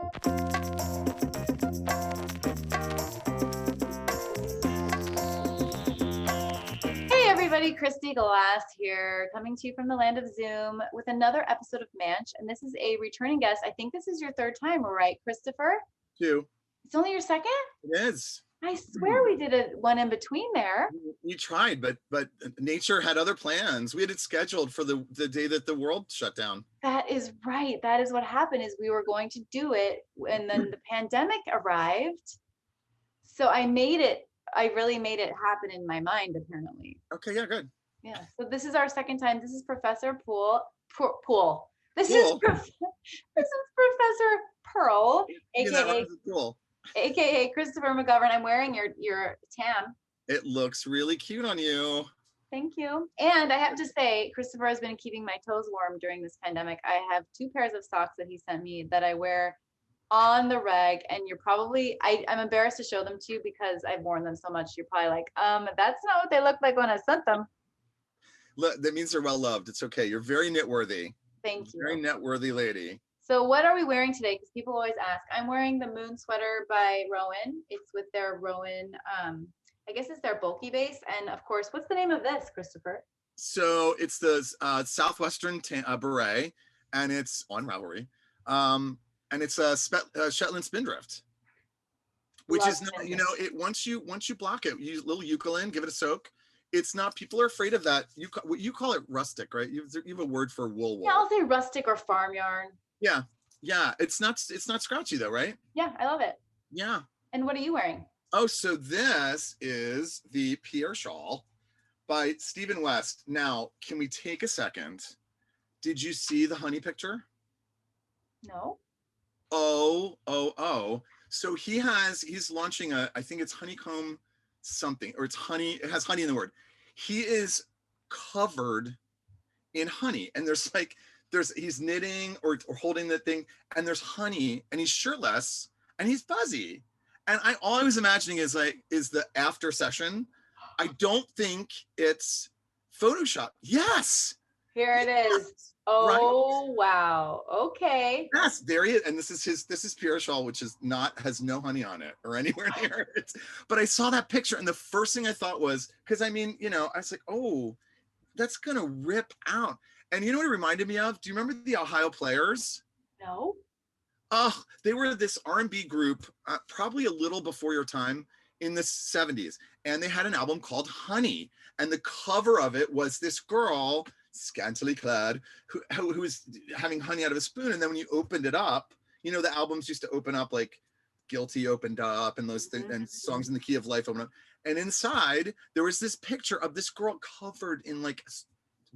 Hey everybody, Kristy Glass here, coming to you from the land of Zoom with another episode of Manch. And this is a returning guest. I think this is your third time, right, Christopher? Two. It's only your second? It is. I swear we did one in between there. We tried, but nature had other plans. We had it scheduled for the day that the world shut down. That is right. That is what happened, is we were going to do it, and then the pandemic arrived. So I really made it happen in my mind, apparently. Okay, yeah, good. Yeah. So this is our second time. This is Professor Poole. This Poole. is Professor Pearl, Cool. aka Christopher McGovern. I'm wearing your tam. It looks really cute on you. Thank you. And I have to say, Christopher has been keeping my toes warm during this pandemic. I have 2 pairs of socks that he sent me that I wear on the reg, and you're probably, I'm embarrassed to show them to you because I've worn them so much. You're probably like, that's not what they look like when I sent them. Look, that means they're well loved. It's okay. You're very knit-worthy. Thank you. Very knit-worthy lady. So what are we wearing today? Because people always ask. I'm wearing the Moon sweater by Rowan. It's with their Rowan, I guess it's their bulky base. And of course, what's the name of this, Christopher? So it's the Southwestern beret, and it's on Ravelry. And it's a Shetland Spindrift, which Love is not, Spindrift. it once you block it, use a little eucalyptus, give it a soak. It's not, people are afraid of that. You call it rustic, right? You have a word for wool. Yeah, I'll say rustic or farm yarn. Yeah. It's not scratchy though, right? Yeah, I love it. Yeah. And what are you wearing? Oh, so this is the Pierre shawl by Stephen West. Now, can we take a second? Did you see the honey picture? No. Oh. So he's launching I think it's honeycomb something, or it's honey, it has honey in the word. He is covered in honey, and he's knitting or holding the thing, and there's honey, and he's shirtless, and he's fuzzy. And all I was imagining is the after session. I don't think it's Photoshop. Yes. Here it is. Oh, right. Wow. Okay. Yes, there he is. And this is Pierre shawl, which has no honey on it or anywhere near it. But I saw that picture, and the first thing I thought was, because I was like, oh, that's gonna rip out. And you know what it reminded me of? Do you remember the Ohio Players? No. Oh, they were this R&B group, probably a little before your time, in the 70s. And they had an album called Honey. And the cover of it was this girl, scantily clad, who was having honey out of a spoon. And then when you opened it up, the albums used to open up like Guilty opened up, and those things, and Songs in the Key of Life opened up. And inside there was this picture of this girl covered in like a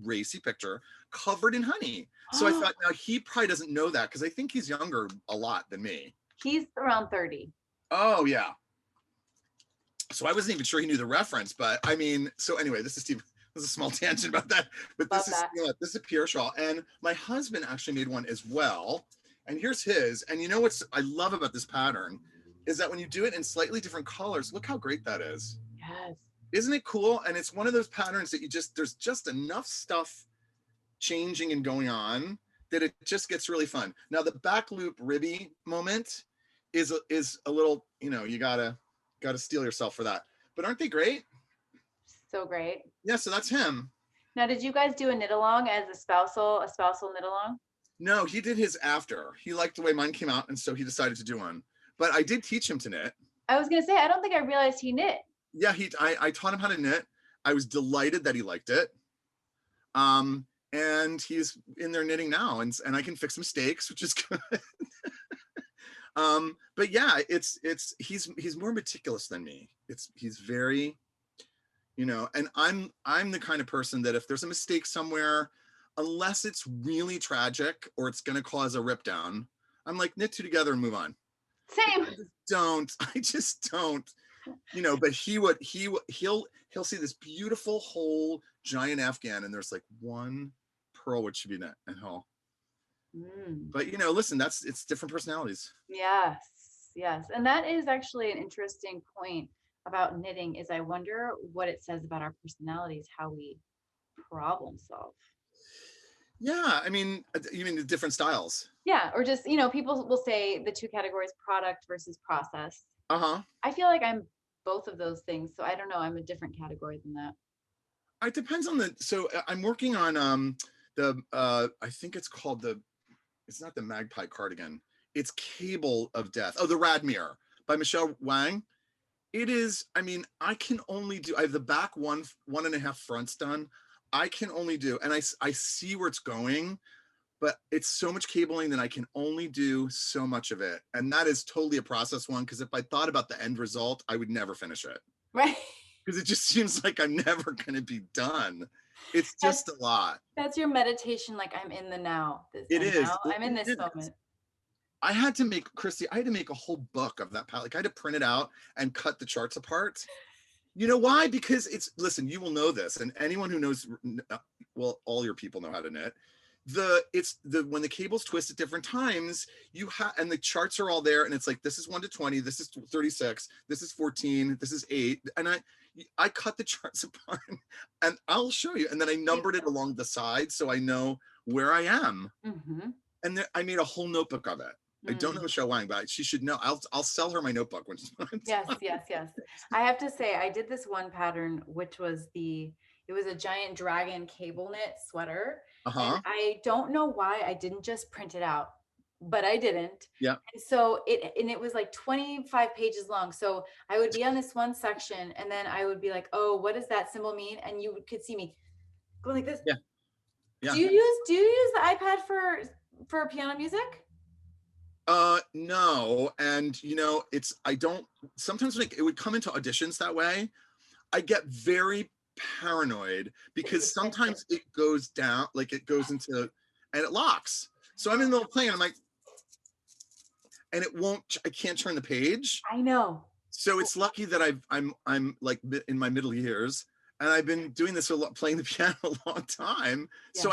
racy picture, covered in honey. So I thought, now he probably doesn't know that, because I think he's younger a lot than me. He's around 30. Oh yeah. So I wasn't even sure he knew the reference, but I mean, so anyway, this is Steve. There's a small tangent about that, but this is a Pierre shawl, and my husband actually made one as well. And here's his. And you know what's I love about this pattern is that when you do it in slightly different colors, look how great that is. Yes. Isn't it cool? And it's one of those patterns that there's just enough stuff changing and going on that it just gets really fun. Now the back loop ribby moment is a little, you gotta steel yourself for that. But aren't they great? So great. Yeah, so that's him. Now, did you guys do a knit along as a spousal knit along? No, he did his after. He liked the way mine came out, and so he decided to do one. But I did teach him to knit. I was gonna say, I don't think I realized he knit. Yeah, I taught him how to knit. I was delighted that he liked it. And he's in there knitting now, and I can fix mistakes, which is good. But yeah, he's more meticulous than me. He's very, and I'm the kind of person that if there's a mistake somewhere, unless it's really tragic or it's going to cause a rip down, I'm like, knit two together and move on. Same. I just don't, but he'll see this beautiful whole giant Afghan, and there's like one pearl which should be knit, and but listen, it's different personalities. Yes. And that is actually an interesting point about knitting, is I wonder what it says about our personalities, how we problem solve. Yeah, I mean, you mean the different styles? Yeah, or just, people will say the two categories, product versus process. Uh-huh. I feel like I'm both of those things. So I don't know. I'm a different category than that. It depends on so I'm working on the I think it's called it's not the Magpie cardigan. It's Cable of Death. Oh, the Radmere by Michelle Wang. It is, I mean, I can only do, I have the back one and a half fronts done. I can only do, and I see where it's going, but it's so much cabling that I can only do so much of it. And that is totally a process one, because if I thought about the end result, I would never finish it. Right. Because it just seems like I'm never going to be done. It's just a lot. That's your meditation. Like, I'm in the now. It is. Now I'm in this moment. I had to make, Kristy, I had to make a whole book of that palette. Like, I had to print it out and cut the charts apart. You know why? Because listen, you will know this, and anyone who knows, well, all your people know how to knit. When the cables twist at different times, and the charts are all there, and it's like, this is 1 to 20, this is 36, this is 14, this is 8, and I cut the charts apart, and I'll show you, and then I numbered it along the side so I know where I am. Mm-hmm. And I made a whole notebook of it. I don't know Michelle Wang, but she should know. I'll sell her my notebook when she's done. Yes. I have to say, I did this one pattern, which was it was a giant dragon cable knit sweater. And I don't know why I didn't just print it out, but I didn't. Yeah. And so it was like 25 pages long. So I would be on this one section, and then I would be like, oh, what does that symbol mean? And you could see me go like this. Yeah. Yeah. Do you use the iPad for piano music? No. And sometimes when it would come into auditions that way, I get very paranoid because sometimes it goes down, like it goes into, and it locks. So I'm in the middle of playing, and I'm like, and I can't turn the page. I know. So it's lucky that I'm like in my middle years, and I've been doing this playing the piano a long time. Yeah. So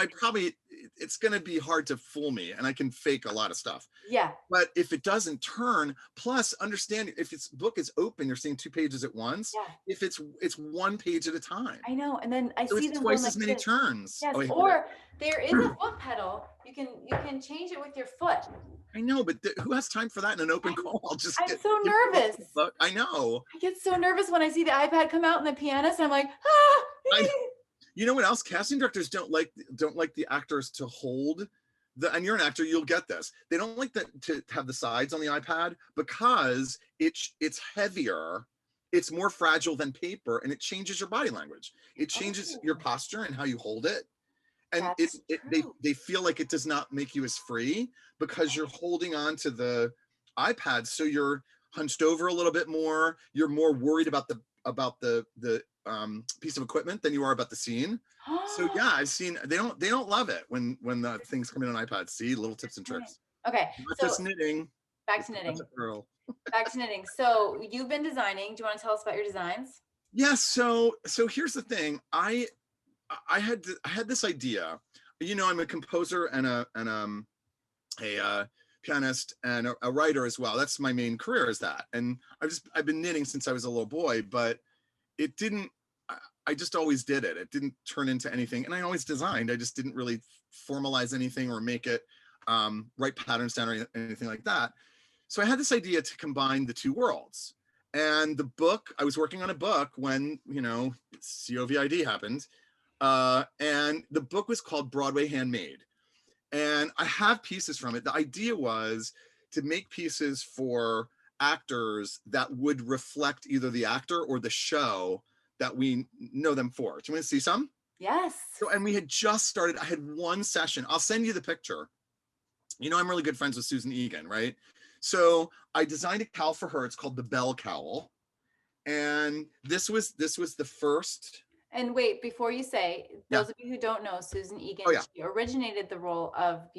it's going to be hard to fool me, and I can fake a lot of stuff. Yeah. But if it doesn't turn, plus understand, if its book is open, you're seeing 2 pages at once. Yeah. If it's 1 page at a time. I know. And then I see them twice as many turns. Yes. Or there is a foot pedal. You can change it with your foot. I know, but who has time for that in an open call? I'm so nervous. I know. I get so nervous when I see the iPad come out and the pianist, and I'm like, You know what else? Casting directors don't like the actors to hold and you're an actor, you'll get this. They don't like to have the sides on the iPad because it's heavier, it's more fragile than paper, and it changes your body language. It changes your posture and how you hold it. And they feel like it does not make you as free because you're holding on to the iPad, so you're hunched over a little bit more. You're more worried about the piece of equipment than you are about the scene. So yeah, I've seen they don't love it when the things come in on iPad. See, little tips and tricks. Okay, not just knitting. Back to knitting. Back to knitting. So you've been designing. Do you want to tell us about your designs? Yes. So here's the thing. I had this idea. I'm a composer and a pianist and a writer as well. That's my main career, is that. And I've been knitting since I was a little boy, but I just always did it. It didn't turn into anything. And I always designed. I just didn't really formalize anything or make it write patterns down or anything like that. So I had this idea to combine the two worlds. And the book, I was working on a book when, COVID happened. And the book was called Broadway Handmade. And I have pieces from it. The idea was to make pieces for actors that would reflect either the actor or the show that we know them for. Do you want to see some? Yes. So, and we had just started. I had one session. I'll send you the picture. I'm really good friends with Susan Egan, right? So I designed a cowl for her. It's called the Bell Cowl. And this was the first. And wait, before you say, those of you who don't know, Susan Egan, she originated the role of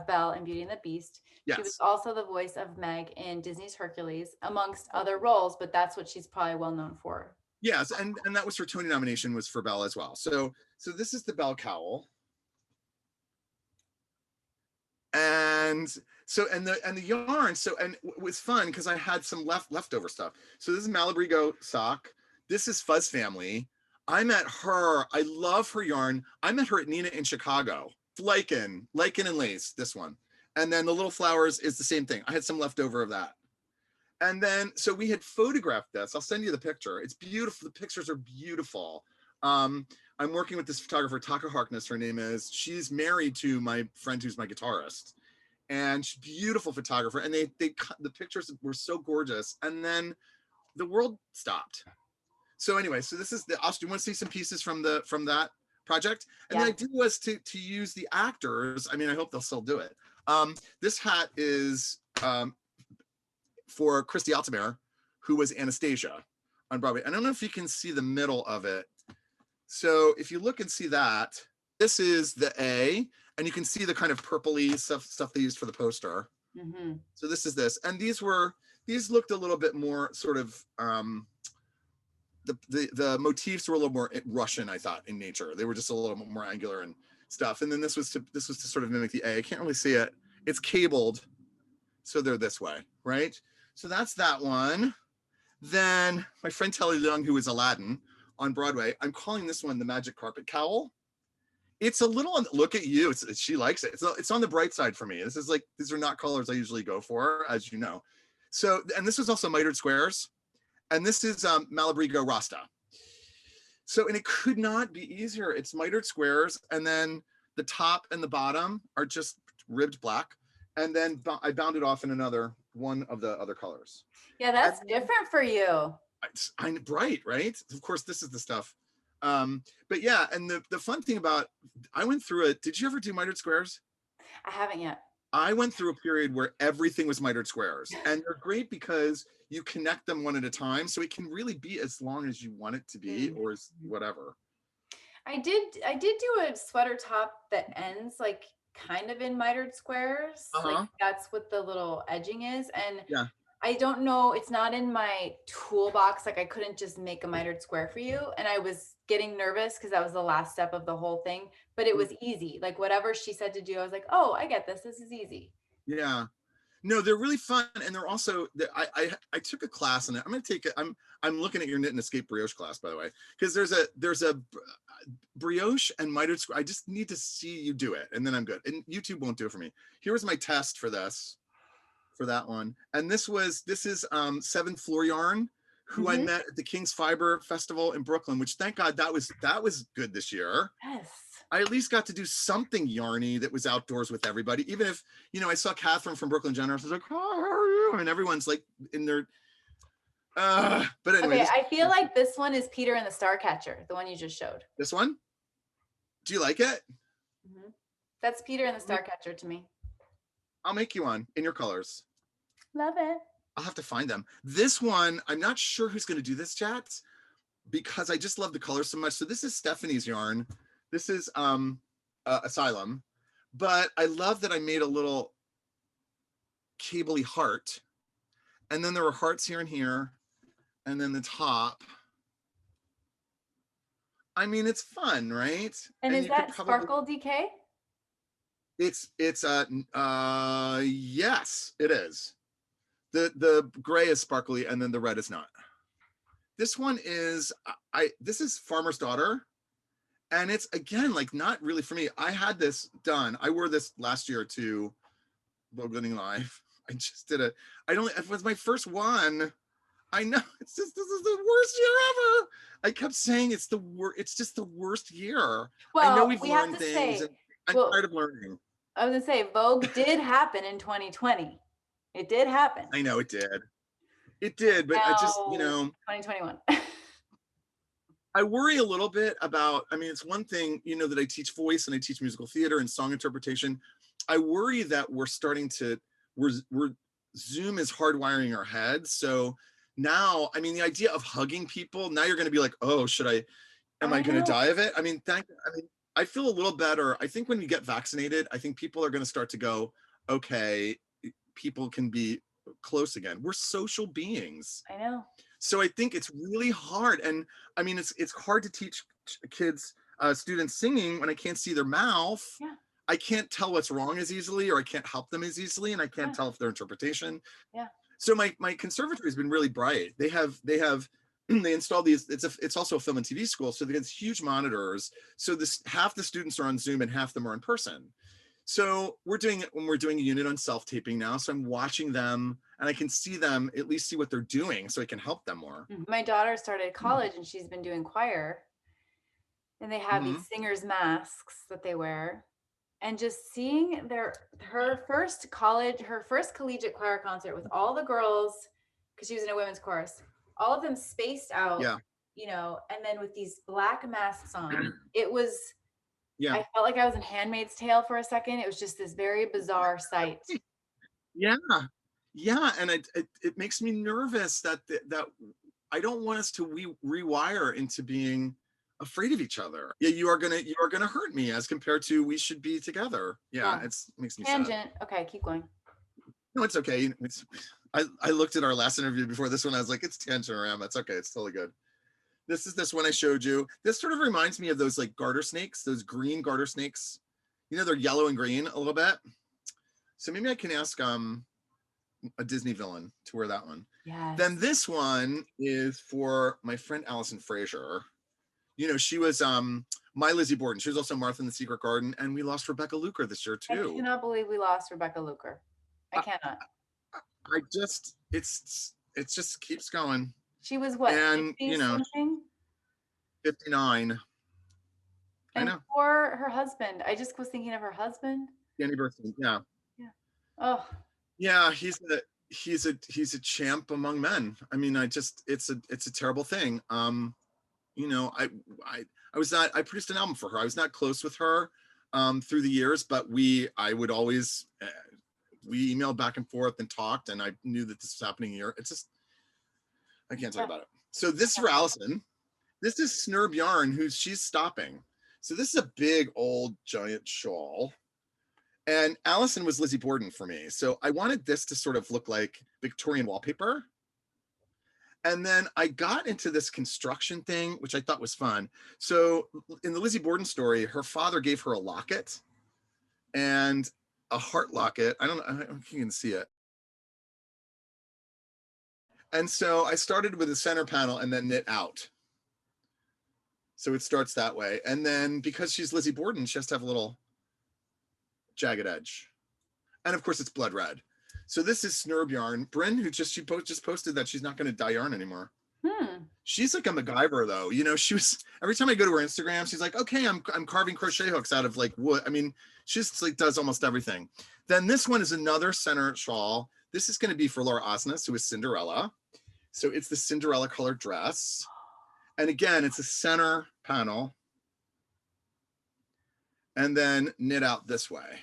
Belle in Beauty and the Beast. Yes. She was also the voice of Meg in Disney's Hercules, amongst other roles, but that's what she's probably well known for. Yes, and that was her Tony nomination, was for Belle as well. So this is the Bell Cowl. And the yarn, and it was fun because I had some leftover stuff. So this is Malabrigo sock. This is Fuzz Family. I met her. I love her yarn. I met her at Nina in Chicago. lichen and lace, this one. And then the little flowers is the same thing. I had some left over of that. And then, so we had photographed this. I'll send you the picture. It's beautiful. The pictures are beautiful. I'm working with this photographer, Taka Harkness, her name is. She's married to my friend who's my guitarist. And she's a beautiful photographer. And the pictures were so gorgeous. And then the world stopped. So anyway, so this is the, do you want to see some pieces from that project? And the idea was to use the actors. I mean, I hope they'll still do it. This hat is for Kristy Altamere, who was Anastasia on Broadway. I don't know if you can see the middle of it. So if you look and see that, this is the A, and you can see the kind of purpley stuff they used for the poster. Mm-hmm. So this is this, and these looked a little bit more sort of the motifs were a little more Russian, I thought, in nature. They were just a little more angular and stuff. And then this was to sort of mimic the A. I can't really see it. It's cabled, so they're this way, right? So that's that one. Then my friend Telly Leung, who is Aladdin on Broadway, I'm calling this one the Magic Carpet Cowl. It's a little, look at you, she likes it. It's on the bright side for me. This is like, these are not colors I usually go for, as you know. So, and this is also mitered squares. And this is Malabrigo Rasta. So, and it could not be easier. It's mitered squares. And then the top and the bottom are just ribbed black. And then I bound it off in another one of the other colors. Yeah, that's different for you. I'm bright, right? Of course, this is the stuff. But yeah, and the fun thing about, I went through it. Did you ever do mitered squares? I haven't yet. I went through a period where everything was mitered squares, and they're great because you connect them one at a time. So it can really be as long as you want it to be, or as whatever. I did do a sweater top that ends like kind of in mitered squares. Like that's what the little edging is. And yeah. I don't know, it's not in my toolbox. Like I couldn't just make a mitered square for you. And I was getting nervous because that was the last step of the whole thing, but it was easy. Like whatever she said to do, I was like, oh, I get this. This is easy. Yeah. No, they're really fun. And they're also, I took a class and I'm going to take it. I'm looking at your Knit and Escape brioche class, by the way, because there's a brioche and mitered square. I just need to see you do it. And then I'm good. And YouTube won't do it for me. Here was my test for this. For that one. And this is Seventh Floor Yarn, who I met at the King's Fiber Festival in Brooklyn, which thank God that was good this year. Yes. I at least got to do something yarny that was outdoors with everybody. Even if, I saw Catherine from Brooklyn Generous, I was like, oh, how are you? And everyone's like in their, but anyway. Okay, I feel like this one is Peter and the Starcatcher, the one you just showed. This one? Do you like it? Mm-hmm. That's Peter and the Starcatcher to me. I'll make you one in your colors. Love it. I'll have to find them. This one, I'm not sure who's going to do this, chats, because I just love the colors so much. So this is Stephanie's yarn. This is Asylum. But I love that I made a little cabley heart. And then there were hearts here and here. And then the top. I mean, it's fun, right? And is that Sparkle DK? It's yes, it is. The gray is sparkly and then the red is not. This one is this is Farmer's Daughter, and it's again like not really for me. I had this done. I wore this last year to Vogue Living Live. I just did it. It was my first one. I know this is the worst year ever. I kept saying it's just the worst year. Well, I know we learned things. I'm tired of learning. I was gonna say Vogue did happen in 2020. It did happen. I know it did. It did, but I just, 2021. I worry a little bit about, it's one thing, that I teach voice and I teach musical theater and song interpretation. I worry that we're Zoom is hardwiring our heads. So now, the idea of hugging people, now you're going to be like, oh, am I going to die of it? I feel a little better. I think when you get vaccinated, I think people are going to start to go, okay, people can be close again. We're social beings. I know. So I think it's really hard. And it's hard to teach kids, students singing when I can't see their mouth. Yeah. I can't tell what's wrong as easily, or I can't help them as easily. And I can't tell if their interpretation. Yeah. So my conservatory has been really bright. They have they installed these, it's also a film and TV school, so they get huge monitors. So this, half the students are on Zoom and half them are in person. So we're doing a unit on self-taping now. So I'm watching them and I can see them, at least see what they're doing, so I can help them more. My daughter started college and she's been doing choir. And they have these singers' masks that they wear. And just seeing her first collegiate choir concert with all the girls, because she was in a women's chorus, all of them spaced out, Yeah. you know, and then with these black masks on, it was, Yeah. I felt like I was in Handmaid's Tale for a second. It was just this very bizarre sight. Yeah. Yeah. And it makes me nervous that I don't want us to rewire into being afraid of each other. Yeah, you are gonna hurt me as compared to we should be together. Yeah, it makes me tangent. sad. Okay, keep going. No, it's okay. I looked at our last interview before this one. I was like, it's Tangerama. It's okay. It's totally good. This is this one I showed you. This sort of reminds me of those like garter snakes, those green garter snakes. You know, they're yellow and green a little bit. So maybe I can ask a Disney villain to wear that one. Yes. Then this one is for my friend Allison Fraser. You know, she was my Lizzie Borden. She was also Martha in the Secret Garden, and we lost Rebecca Luker this year too. I cannot believe we lost Rebecca Luker. I cannot. I just, it just keeps going. She was what? And you know, something? 59. And I know. For her husband, I just was thinking of her husband. Danny Burstyn, yeah. Yeah. Oh. Yeah, he's a champ among men. I mean, it's a terrible thing. You know, I produced an album for her. I was not close with her through the years, but I would always, we emailed back and forth and talked, and I knew that this was happening here. It's just, I can't talk about it. So this is for Allison. This is Snurb Yarn, she's stopping. So this is a big old giant shawl. And Allison was Lizzie Borden for me. So I wanted this to sort of look like Victorian wallpaper. And then I got into this construction thing, which I thought was fun. So in the Lizzie Borden story, her father gave her a locket and a heart locket. I don't know if you can see it. And so I started with the center panel and then knit out. So it starts that way. And then because she's Lizzie Borden, she has to have a little jagged edge. And of course it's blood red. So this is Snurb Yarn. Bryn, who just posted that she's not going to dye yarn anymore. She's like a MacGyver though. You know, she was, every time I go to her Instagram, she's like, okay, I'm carving crochet hooks out of like wood. I mean, she's like does almost everything. Then this one is another center shawl. This is going to be for Laura Osnes, who is Cinderella. So it's the Cinderella colored dress. And again, it's a center panel. And then knit out this way.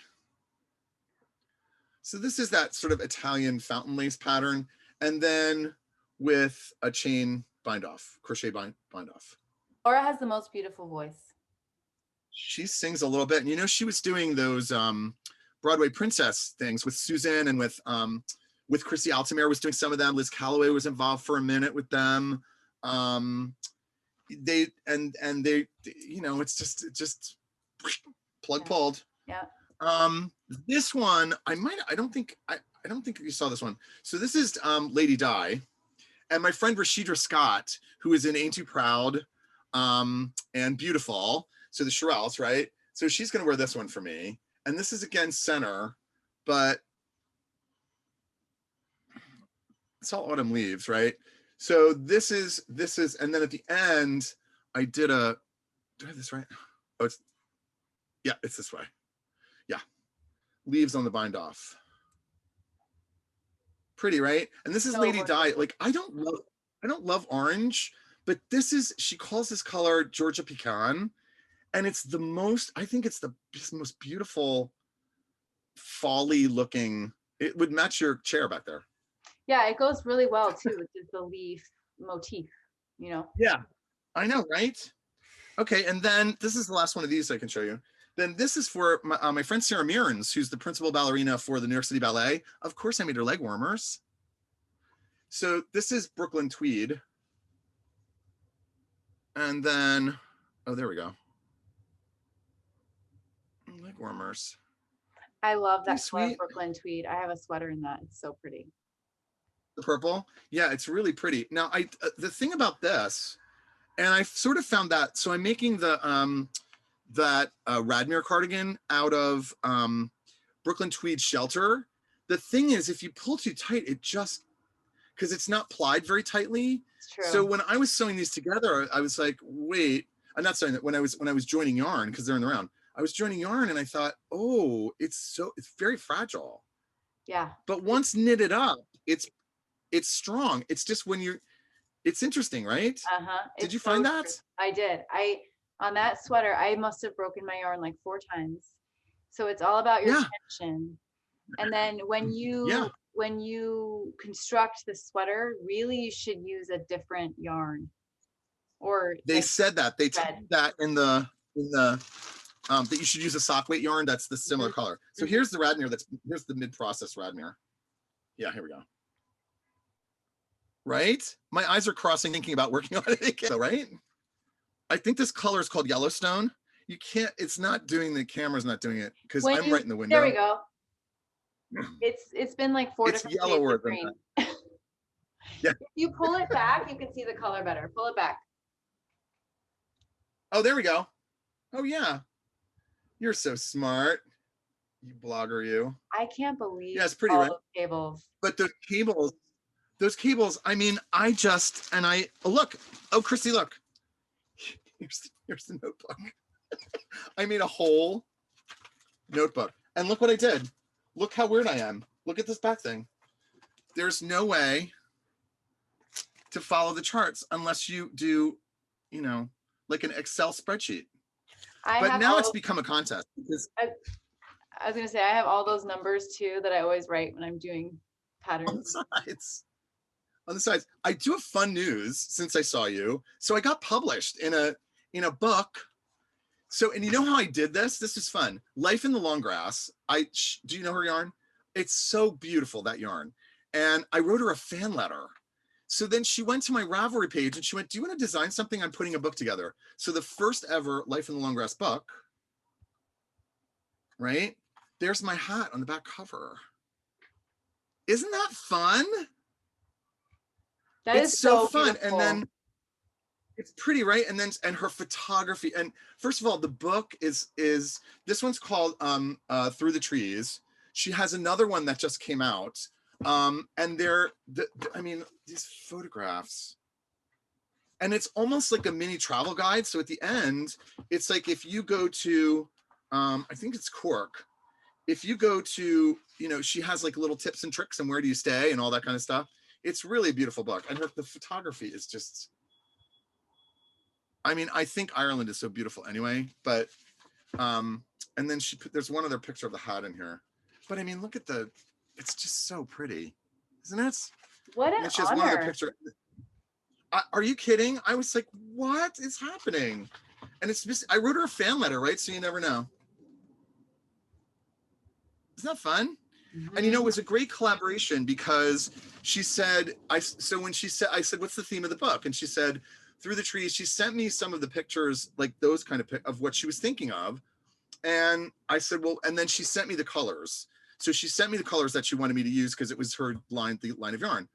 So this is that sort of Italian fountain lace pattern. And then with a chain bind off, crochet bind off. Laura has the most beautiful voice. She sings a little bit. And you know, she was doing those Broadway princess things with Susan and with Kristy Altamere was doing some of them. Liz Calloway was involved for a minute with them. They, you know, it's just plug pulled. Yeah. This one, I don't think you saw this one. So this is Lady Di. And my friend Rashidra Scott, who is in Ain't Too Proud and Beautiful. So the Shirelles, right? So she's gonna wear this one for me. And this is again center, but it's all autumn leaves, right? So this is, and then at the end, I did do I have this right? Oh, it's this way. Yeah. Leaves on the bind off. Pretty, right? And this is Lady Di. Like, I don't love orange, but this is, she calls this color Georgia Pecan. And it's the most, I think it's the most beautiful folly looking, it would match your chair back there. Yeah, it goes really well too with just the leaf motif, you know? Yeah, I know, right? Okay, and then this is the last one of these I can show you. Then this is for my friend Sarah Mearns, who's the principal ballerina for the New York City Ballet. Of course, I made her leg warmers. So this is Brooklyn Tweed. And then, oh, there we go. Leg warmers. I love that color, Brooklyn Tweed. I have a sweater in that. It's so pretty. The purple. Yeah, it's really pretty. Now, the thing about this, and I sort of found that, so I'm making the that Radmere cardigan out of Brooklyn tweed shelter. The thing is, if you pull too tight, it just, because it's not plied very tightly. It's true. So when I was sewing these together, I was like, wait, I'm not saying that when I was joining yarn, because they're in the round, I was joining yarn and I thought, oh, it's very fragile. Yeah. But once knitted up, it's strong. It's just it's interesting, right? Did you find that? I did. On that sweater, I must have broken my yarn like 4 times. So it's all about your tension. And then when you construct the sweater, really you should use a different yarn. Or they said that that in the that you should use a sock weight yarn that's the similar color. So here's the Radmere, here's the mid-process Radmere. Yeah, here we go. Right? My eyes are crossing thinking about working on it again, right? I think this color is called Yellowstone. You can't, it's not doing, the camera's not doing it because I'm right in the window. There we go. It's been like 4 different shades of green. Yeah. If you pull it back, you can see the color better. Pull it back. Oh, there we go. Oh yeah. You're so smart. You blogger, you. I can't believe it's pretty, right? Those cables. But those cables, I mean, look. Oh, Kristy, look. Here's the notebook. I made a whole notebook. And look what I did. Look how weird I am. Look at this back thing. There's no way to follow the charts unless you do, like an Excel spreadsheet. But now it's become a contest. I was going to say, I have all those numbers too that I always write when I'm doing patterns. On the sides. I do have fun news since I saw you. So I got published in a book. So, and you know how I did this? This is fun. Life in the Long Grass. Do you know her yarn? It's so beautiful, that yarn. And I wrote her a fan letter. So then she went to my Ravelry page and she went, do you want to design something? I'm putting a book together. So the first ever Life in the Long Grass book, right? There's my hat on the back cover. Isn't that fun? It's so fun. Beautiful. And then it's pretty, right? And her photography. And first of all, the book is this one's called Through the Trees. She has another one that just came out. And these photographs, and it's almost like a mini travel guide. So at the end, it's like, if you go to, I think it's Cork, if you go to, she has like little tips and tricks and where do you stay and all that kind of stuff. It's really a beautiful book. And the photography is just, I think Ireland is so beautiful anyway, but, and then there's one other picture of the hat in here, but look at it's just so pretty, isn't it? What an she has honor. One other picture. Are you kidding? I was like, what is happening? And it's just, I wrote her a fan letter, right? So you never know. Isn't that fun? Mm-hmm. And it was a great collaboration because she said, I said, what's the theme of the book? And she said, Through the Trees. She sent me some of the pictures, like those kind of what she was thinking of. And I said, well, and then she sent me the colors. So she sent me the colors that she wanted me to use because it was her line of yarn.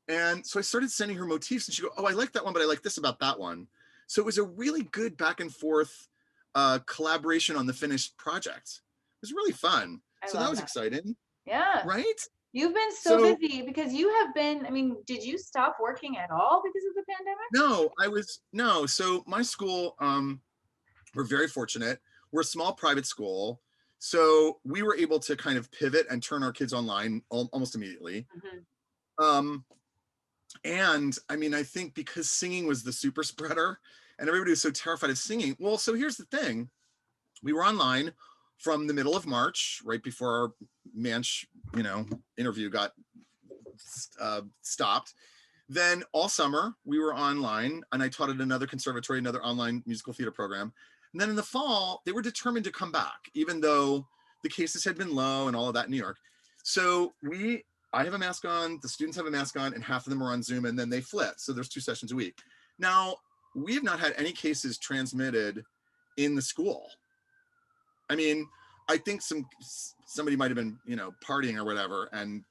And so I started sending her motifs and she go, oh, I like that one, but I like this about that one. So it was a really good back and forth collaboration on the finished project. It was really fun. So that was exciting. Yeah. Right? You've been so busy because you have been, did you stop working at all because of the pandemic? No. So my school, we're very fortunate. We're a small private school. So we were able to kind of pivot and turn our kids online almost immediately. Mm-hmm. And I think because singing was the super spreader and everybody was so terrified of singing. Well, so here's the thing. We were online from the middle of March, right before our Manch, interview got stopped. Then all summer we were online and I taught at another conservatory, another online musical theater program. And then in the fall, they were determined to come back, even though the cases had been low and all of that in New York. So I have a mask on, the students have a mask on, and half of them are on Zoom, and then they flip. So there's 2 sessions a week. Now, we have not had any cases transmitted in the school. I think somebody might have been, partying or whatever, and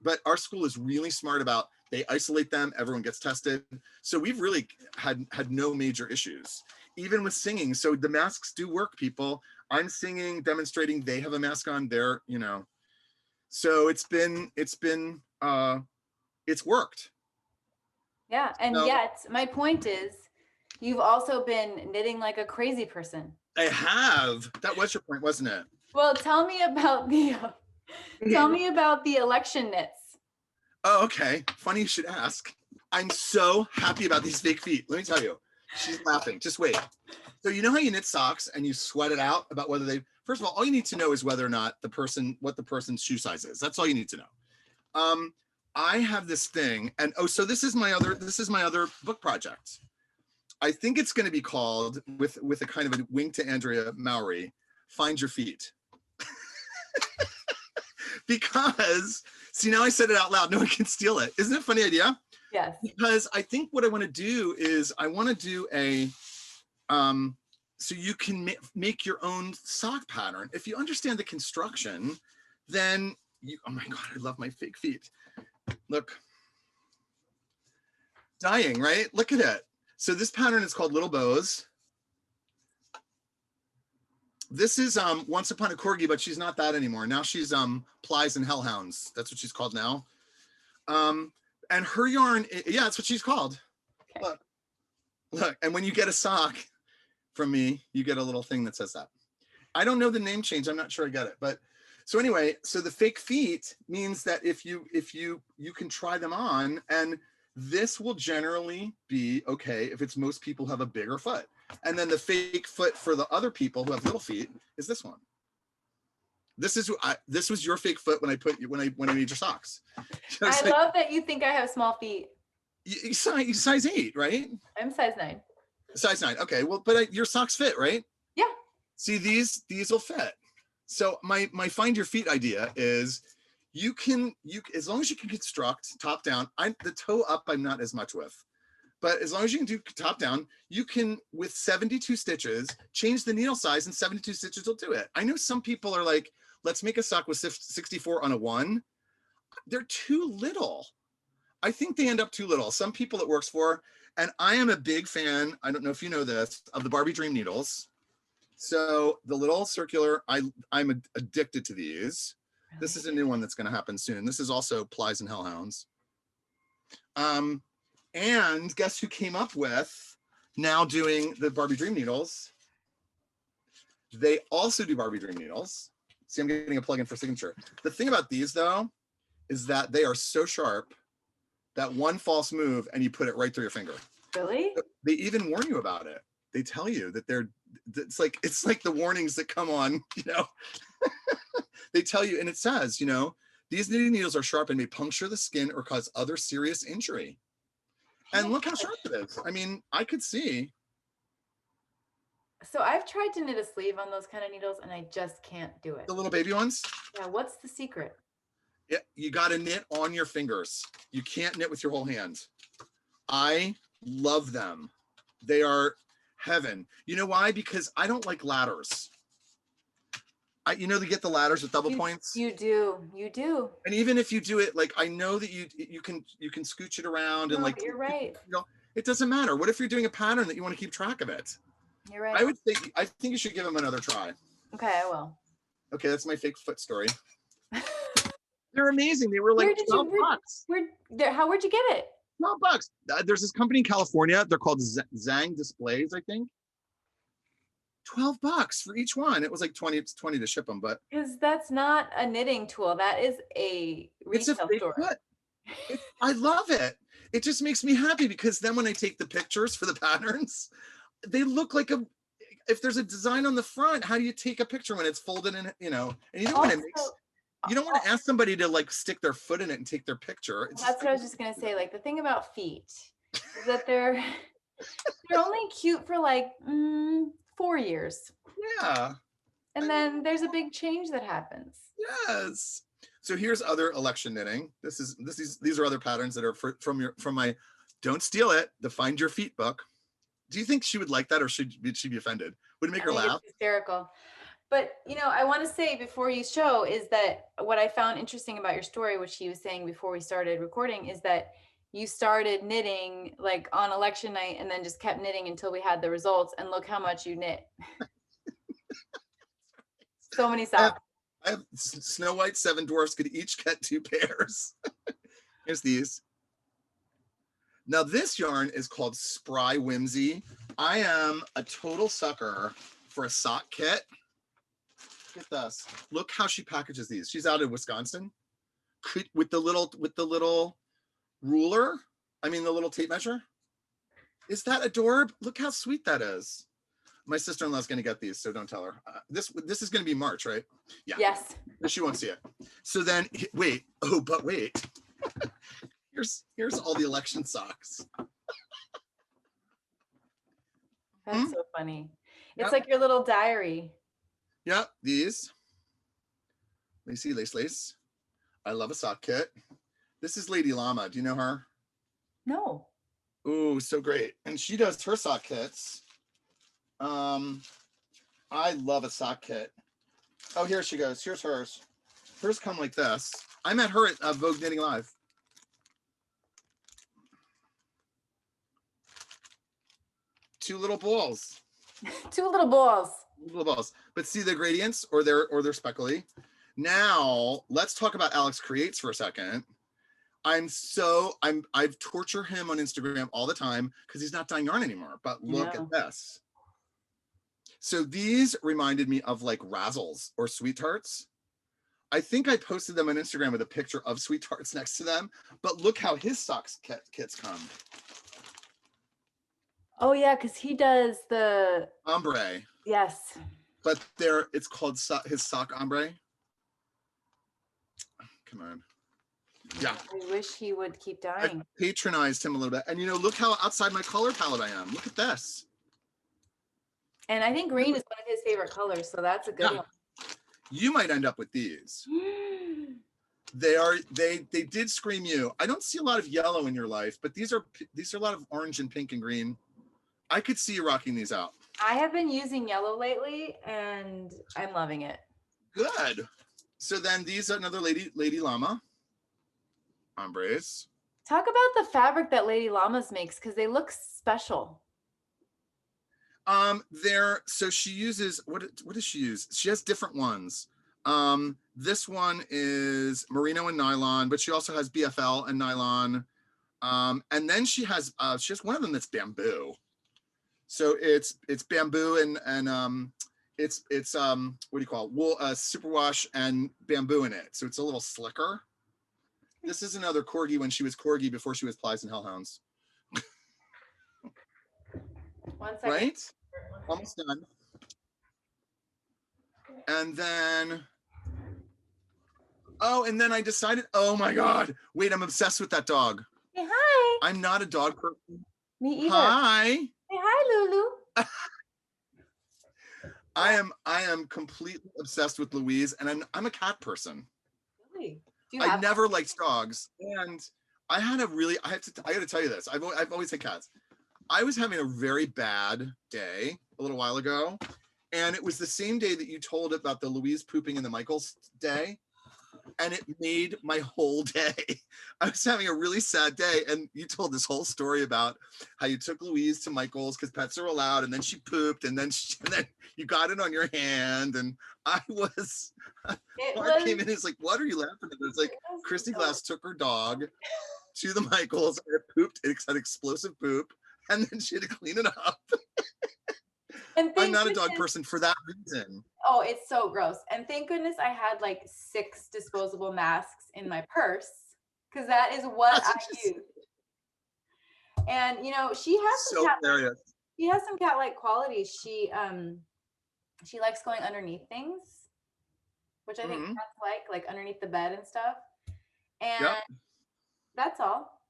but our school is really smart about, they isolate them, everyone gets tested. So we've really had no major issues, even with singing. So the masks do work, people. I'm singing, demonstrating, they have a mask on, they're, you know. So it's worked. Yeah, and So, yet my point is, you've also been knitting like a crazy person. I have. That was your point, wasn't it? Well, tell me about the election knits. Oh, okay. Funny you should ask. I'm so happy about these fake feet. Let me tell you. She's laughing. Just wait. So you know how you knit socks and you sweat it out about whether they, first of all you need to know is whether or not what the person's shoe size is. That's all you need to know. I have this thing, and so this is my other book project. I think it's going to be called, with a kind of a wink to Andrea Mowry, Find Your Feet. Because, see, now I said it out loud, no one can steal it. Isn't it a funny idea? Yes. Because I think what I want to do is I want to do a, so you can make your own sock pattern. If you understand the construction, then you, oh my God, I love my fake feet. Look, dying, right? Look at it. So this pattern is called Little Bows. This is Once Upon a Corgi, but she's not that anymore. Now she's Plies and Hellhounds. That's what she's called now. And her yarn, yeah, that's what she's called. Okay. Look, and when you get a sock from me, you get a little thing that says that. I don't know the name change. I'm not sure I get it, but so anyway, so the fake feet means that if you can try them on, and this will generally be okay if it's most people have a bigger foot. And then the fake foot for the other people who have little feet is this one. This was your fake foot when I made your socks. I love that you think I have small feet. You size 8, right? I'm size 9. Size 9. Okay, well, but your socks fit, right? Yeah. See, these will fit. So my Find Your Feet idea is you can as long as you can construct top down. The toe up I'm not as much with, but as long as you can do top down, you can, with 72 stitches, change the needle size, and 72 stitches will do it. I know some people are like, let's make a sock with 64 on a 1. They're too little. I think they end up too little. Some people it works for, and I am a big fan, I don't know if you know this, of the Barbie Dream needles. So the little circular, I'm addicted to these. Really? This is a new one that's going to happen soon. This is also Plies and Hellhounds. And guess who came up with now doing the Barbie Dream needles? They also do Barbie Dream needles. See, I'm getting a plug-in for signature. The thing about these, though, is that they are so sharp that one false move and you put it right through your finger. Really? They even warn you about it. They tell you that it's like the warnings that come on, you know. They tell you, and it says, you know, these knitting needles are sharp and may puncture the skin or cause other serious injury. And look how sharp it is. I mean, I could see. So I've tried to knit a sleeve on those kind of needles and I just can't do it. The little baby ones? Yeah, what's the secret? Yeah, you got to knit on your fingers. You can't knit with your whole hand. I love them. They are heaven. You know why? Because I don't like ladders. You know, they get the ladders with double points. You do. And even if you do it, like, I know that you can scooch it around and like. You're right. You know, it doesn't matter. What if you're doing a pattern that you want to keep track of it? You're right. I think you should give them another try. Okay, I will. Okay, that's my fake foot story. They're amazing. They were like $12. Where'd you get it? $12. There's this company in California. They're called Zhang Displays, I think. $12 for each one. It was like 20. It's 20 to ship them, but because that's not a knitting tool. That is a retail store. I love it. It just makes me happy because then when I take the pictures for the patterns, they look like if there's a design on the front, how do you take a picture when it's folded in, you know, and you don't want to mix. You don't want to ask somebody to like stick their foot in it and take their picture. That's what I was just going to say. Like the thing about feet is that they're only cute for like 4 years. Yeah. And then there's a big change that happens. Yes. So here's other election knitting. These are other patterns that are from my Don't Steal It, the Find Your Feet book. Do you think she would like that, or should she be offended? Would it make her laugh? It's hysterical. But, I want to say before you show is that what I found interesting about your story, which he was saying before we started recording, is that you started knitting like on election night and then just kept knitting until we had the results. And look how much you knit. So many I have, socks. I have Snow White, Seven Dwarfs could each get 2 pairs. Here's these. Now this yarn is called Spry Whimsy. I am a total sucker for a sock kit. Look at this. Look how she packages these. She's out in Wisconsin with the little ruler. I mean the little tape measure. Is that adorable? Look how sweet that is. My sister-in-law's going to get these, so don't tell her. This is going to be March, right? Yeah. Yes. She won't see it. So then, wait. Oh, but wait. Here's all the election socks. That's so funny. It's like your little diary. Yeah, these. Lacy lace. I love a sock kit. This is Lady Llama. Do you know her? No. Oh, so great. And she does her sock kits. I love a sock kit. Oh, here she goes. Here's hers. Hers come like this. I met her at Vogue Knitting Live. Two little balls. Two little balls. Little balls. But see the gradients or they're speckly. Now let's talk about Alex Creates for a second. I've tortured him on Instagram all the time because he's not dyeing yarn anymore. But look at this. So these reminded me of like Razzles or Sweet Tarts. I think I posted them on Instagram with a picture of Sweet Tarts next to them. But look how his socks kits come. Oh yeah, because he does the ombre. Yes. But it's called his sock ombre. Come on. Yeah. I wish he would keep dyeing. I patronized him a little bit. And look how outside my color palette I am. Look at this. And I think green is one of his favorite colors, so that's a good one. You might end up with these. They did scream you. I don't see a lot of yellow in your life, but these are a lot of orange and pink and green. I could see you rocking these out. I have been using yellow lately and I'm loving it. Good. So then these are another Lady Llama ombres. Talk about the fabric that Lady Llamas makes because they look special. So she uses what does she use? She has different ones. This one is merino and nylon, but she also has BFL and nylon. And then she has one of them that's bamboo. So it's bamboo and it's what do you call it? Wool, superwash and bamboo in it. So it's a little slicker. This is another corgi when she was corgi before she was Plies and Hellhounds. 1 second. Right? Almost done. And then, and then I decided, oh my God, wait, I'm obsessed with that dog. Hey, hi. I'm not a dog person. Me either. Hi. Hey, hi, Lulu. I am completely obsessed with Louise, and I'm a cat person. Really? I never liked dogs, and I got to tell you this. I've always had cats. I was having a very bad day a little while ago, and it was the same day that you told about the Louise pooping in the Michaels day, and it made my whole day. I was having a really sad day, and you told this whole story about how you took Louise to Michaels because pets are allowed, and then she pooped, and then you got it on your hand, and I was. Mark came in and he's like, "What are you laughing at?" It's like Kristyglass took her dog to the Michaels, and it pooped. It had explosive poop, and then she had to clean it up. And I'm not a dog person for that reason. Oh, it's so gross. And thank goodness I had like 6 disposable masks in my purse because that is what I use. And she has she has some cat-like qualities. She likes going underneath things, which I think cats like underneath the bed and stuff. And that's all.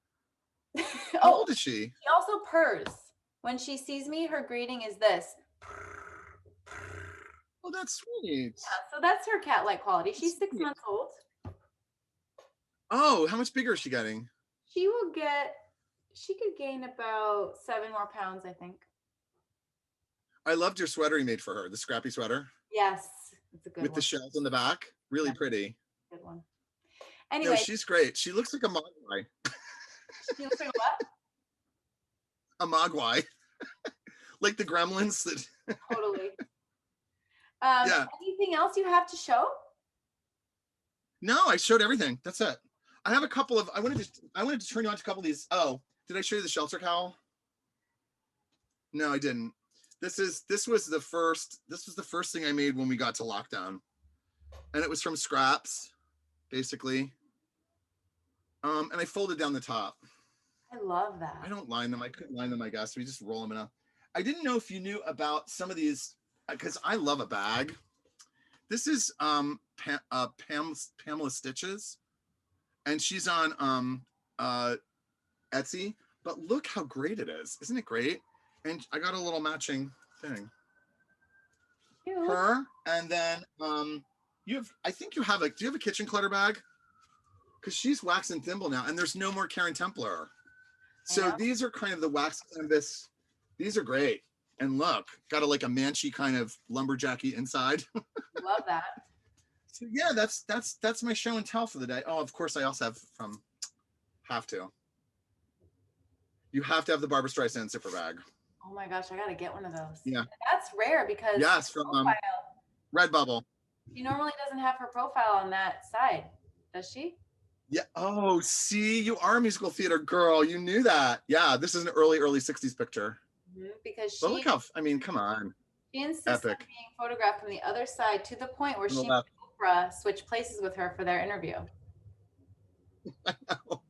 How old is she? She also purrs. When she sees me, her greeting is this. Oh, that's sweet. Yeah, so that's her cat-like quality. She's 6 months old. Oh, how much bigger is she getting? She could gain about 7 more pounds, I think. I loved your sweater you made for her, the scrappy sweater. Yes. It's a good with one. the shells in the back. Really pretty. Good one. No, Anyway, she's great. She looks like a mogwai. she looks like what? A mogwai. Like the gremlins that Totally. Yeah. Anything else you have to show? No, I showed everything. That's it. I have a couple of I wanted to turn you on to a couple of these. Oh, did I show you the shelter cowl? No, I didn't. This was the first thing I made when we got to lockdown. And it was from scraps, basically. And I folded down the top. I love that. I don't line them. I couldn't line them, I guess. We just roll them in a. I didn't know if you knew about some of these, because I love a bag. This is Pamela Stitches, and she's on Etsy. But look how great it is! Isn't it great? And I got a little matching thing. Cute. Her, and then you have. I think you have a. Do you have a kitchen clutter bag? Because she's wax and thimble now, and there's no more Karen Templar. So these are kind of the wax canvas. These are great. And look, got a Manchi kind of lumberjacky inside. Love that. So yeah, that's my show and tell for the day. Oh, of course, I also have you have to have the Barbra Streisand zipper bag. Oh my gosh, I gotta get one of those. Yeah. That's rare because yes, from Redbubble. She normally doesn't have her profile on that side, does she? Yeah. Oh, see, you are a musical theater girl. You knew that. Yeah, this is an early 60s picture. Because she. But look how, I mean, come on. She insists on being photographed from the other side to the point where she and Barbra switched places with her for their interview. I know.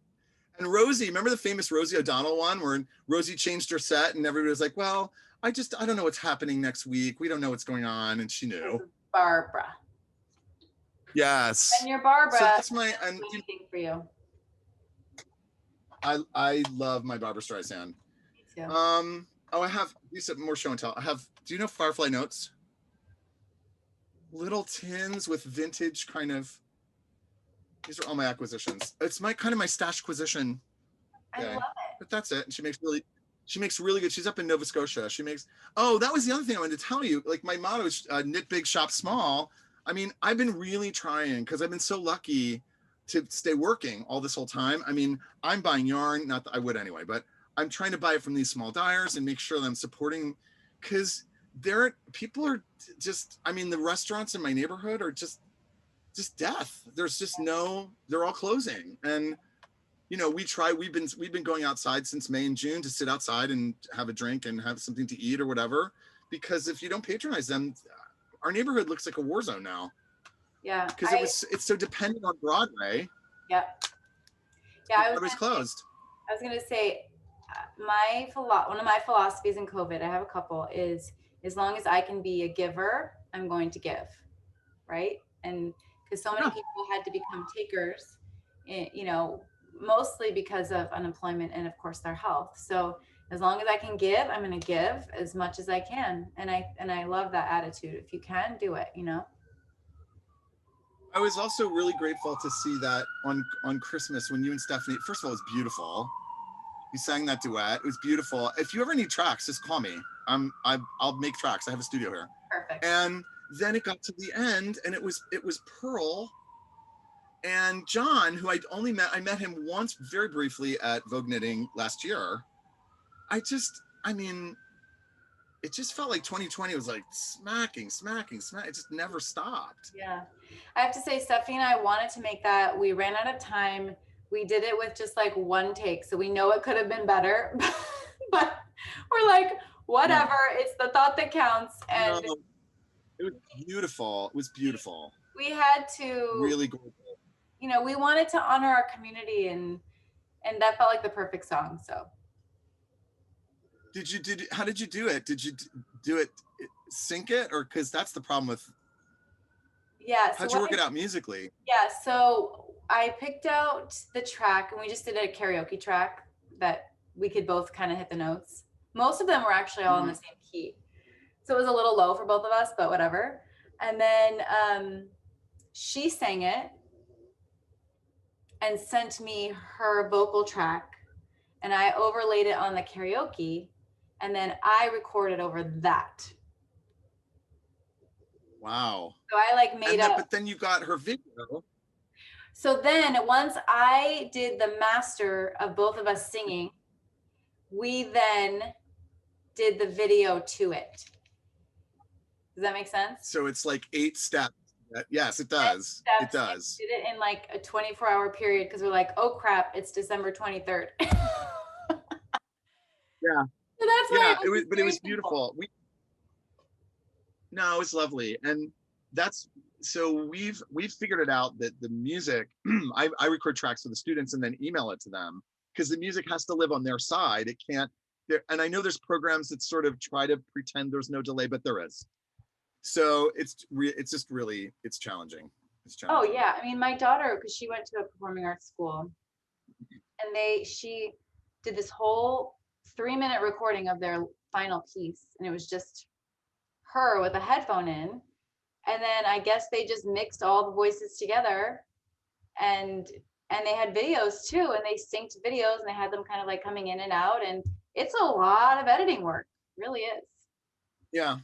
And Rosie, remember the famous Rosie O'Donnell one where Rosie changed her set and everybody was like, well, I don't know what's happening next week. We don't know what's going on. And she knew. Barbra. Yes. And your Barbra. So that's my thing for you. I love my Barbra Streisand. Me too. Oh, I have, you said more show and tell. Do you know Firefly Notes? Little tins with vintage kind of, these are all my acquisitions. It's my stash acquisition. I love it. But that's it. And she makes really good, she's up in Nova Scotia. That was the other thing I wanted to tell you. Like my motto is knit big, shop small. I mean, I've been really trying because I've been so lucky to stay working all this whole time. I mean, I'm buying yarn, not that I would anyway, but I'm trying to buy it from these small dyers and make sure that I'm supporting, because people are just, I mean, the restaurants in my neighborhood are just death. There's just they're all closing. And, we've been going outside since May and June to sit outside and have a drink and have something to eat or whatever, because if you don't patronize them, our neighborhood looks like a war zone now. Yeah. Because it's so dependent on Broadway. Yeah. Yeah. Broadway's closed. I was going to say, one of my philosophies in COVID, I have a couple, is as long as I can be a giver, I'm going to give. Right. And because so many people had to become takers, mostly because of unemployment and of course their health. So as long as I can give, I'm going to give as much as I can. And I love that attitude. If you can do it, I was also really grateful to see that on Christmas when you and Stephanie, first of all, it was beautiful. You sang that duet. It was beautiful. If you ever need tracks, just call me. I'll make tracks. I have a studio here. Perfect. And then it got to the end and it was Pearl and John, who I met him once very briefly at Vogue Knitting last year. It just felt like 2020 was like smacking. It just never stopped. Yeah. I have to say, Stephanie and I wanted to make that. We ran out of time. We did it with just like one take. So we know it could have been better, but we're like, whatever. Yeah. It's the thought that counts. And it was beautiful. It was beautiful. We had to really gorgeous. We wanted to honor our community and that felt like the perfect song. So how did you do it? Did you do it sync it, or because that's the problem with how'd you work it out musically? Yeah, so I picked out the track and we just did a karaoke track that we could both kind of hit the notes. Most of them were actually all in the same key, so it was a little low for both of us, but whatever. And then she sang it and sent me her vocal track and I overlaid it on the karaoke. And then I recorded over that. Wow. So I like made up. But then you got her video. So then once I did the master of both of us singing, we then did the video to it. Does that make sense? So it's like 8 steps. Yes, it does. It does. We did it in like a 24-hour period because we're like, oh crap, it's December 23rd. Yeah. So that's why it was beautiful. No, it was lovely. And so we've figured it out that the music, I record tracks for the students and then email it to them because the music has to live on their side. It can't, and I know there's programs that sort of try to pretend there's no delay, but there is. So it's just really, it's challenging. Oh yeah. I mean, my daughter, because she went to a performing arts school and she did this whole 3-minute recording of their final piece. And it was just her with a headphone in. And then I guess they just mixed all the voices together and they had videos too. And they synced videos and they had them kind of like coming in and out. And it's a lot of editing work. It really is. Yeah.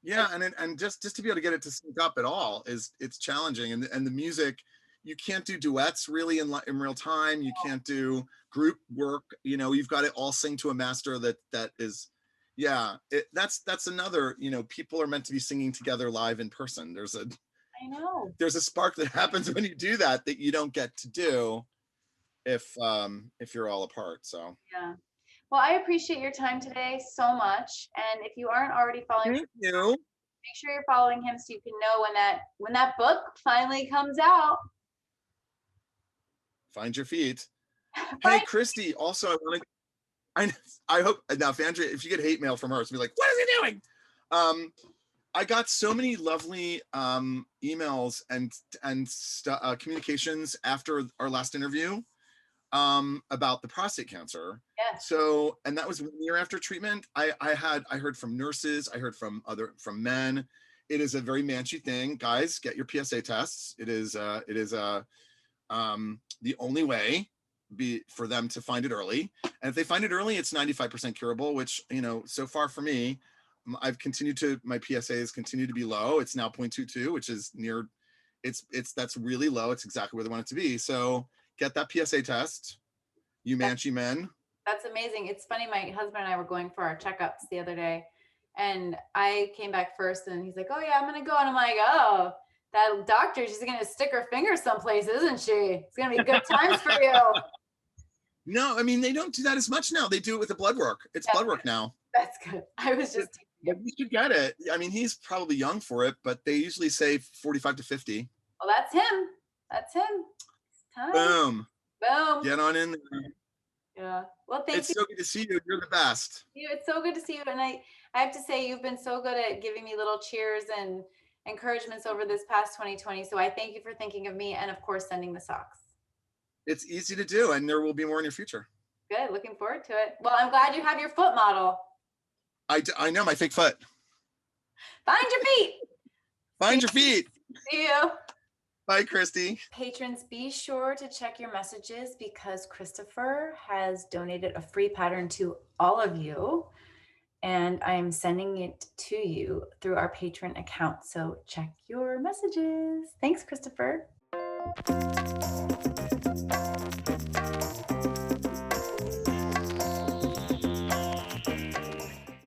Yeah, and just to be able to get it to sync up at all it's challenging, and the music, you can't do duets really in real time. You can't do group work. You've got it all sing to a master that is, that's another. People are meant to be singing together live in person. There's a spark that happens when you do that you don't get to do if you're all apart. So yeah. Well, I appreciate your time today so much. And if you aren't already following, thank you. Make sure you're following him so you can know when that book finally comes out. Find your feet. Hey, Kristy. Also, I hope now, if Andrea, if you get hate mail from her, it's be like, what is he doing? I got so many lovely emails and communications after our last interview. About the prostate cancer. Yes. So, and that was 1 year after treatment. I heard from nurses, I heard from men. It is a very mangy thing. Guys, get your PSA tests. It is the only way for them to find it early. And if they find it early, it's 95% curable, which, so far for me, my PSAs continue to be low. It's now 0.22, which is near, that's really low. It's exactly where they want it to be. So get that PSA test, you Manchi men. That's amazing. It's funny. My husband and I were going for our checkups the other day and I came back first and he's like, oh yeah, I'm going to go. And I'm like, oh, that doctor, she's going to stick her finger someplace, isn't she? It's going to be good times for you. No, I mean, they don't do that as much now. They do it with the blood work. It's blood work now. That's good. I was just. But you should get it. I mean, he's probably young for it, but they usually say 45 to 50. Well, that's him. That's him. Time. Boom. Boom. Get on in there. Yeah. Well, thank you. It's so good to see you. You're the best. It's so good to see you. And I have to say, you've been so good at giving me little cheers and encouragements over this past 2020. So I thank you for thinking of me and, of course, sending the socks. It's easy to do, and there will be more in your future. Good. Looking forward to it. Well, I'm glad you have your foot model. I know, my fake foot. Find your feet. Find your feet. See you. Bye, Kristy. Patrons, be sure to check your messages because Christopher has donated a free pattern to all of you. And I'm sending it to you through our patron account. So check your messages. Thanks, Christopher.